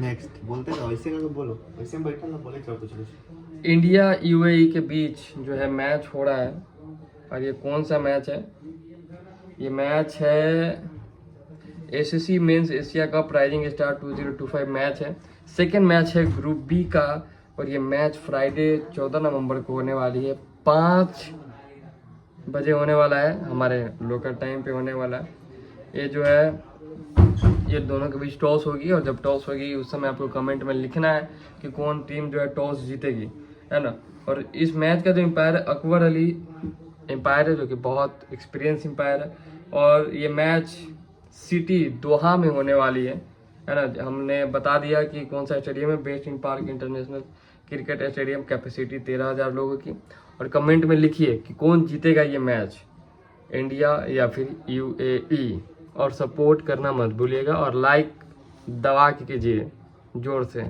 Next बोलते रहो, ऐसे करके बोलो, ऐसे में बैठा ना बोले चलो कुछ। इंडिया यूएई के बीच जो है मैच हो रहा है, और ये कौन सा मैच है? ये मैच है SSC men's Asia cup rising star 2025 match है। सेकेंड मैच है ग्रुप बी का, और ये मैच फ्राइडे 14 नवंबर को होने वाली है, 5 बजे होने वाला है, हमारे लोकल टाइम पे होने वाला है। ये जो है ये दोनों के बीच टॉस होगी, और जब टॉस होगी उस समय आपको कमेंट में लिखना है कि कौन टीम जो है टॉस जीतेगी, है ना। और इस मैच का जो एम्पायर है अकबर अली एम्पायर है, जो कि बहुत एक्सपीरियंस एम्पायर है। और ये मैच सिटी दोहा में होने वाली है ना। हमने बता दिया कि कौन सा स्टेडियम है, best in park international cricket stadium, capacity 13,000 लोगों की। और कमेंट में लिखिए कि कौन जीतेगा ये मैच, इंडिया या फिर यूएई। और सपोर्ट करना मत भूलिएगा, और लाइक दबा के कीजिए जोर से।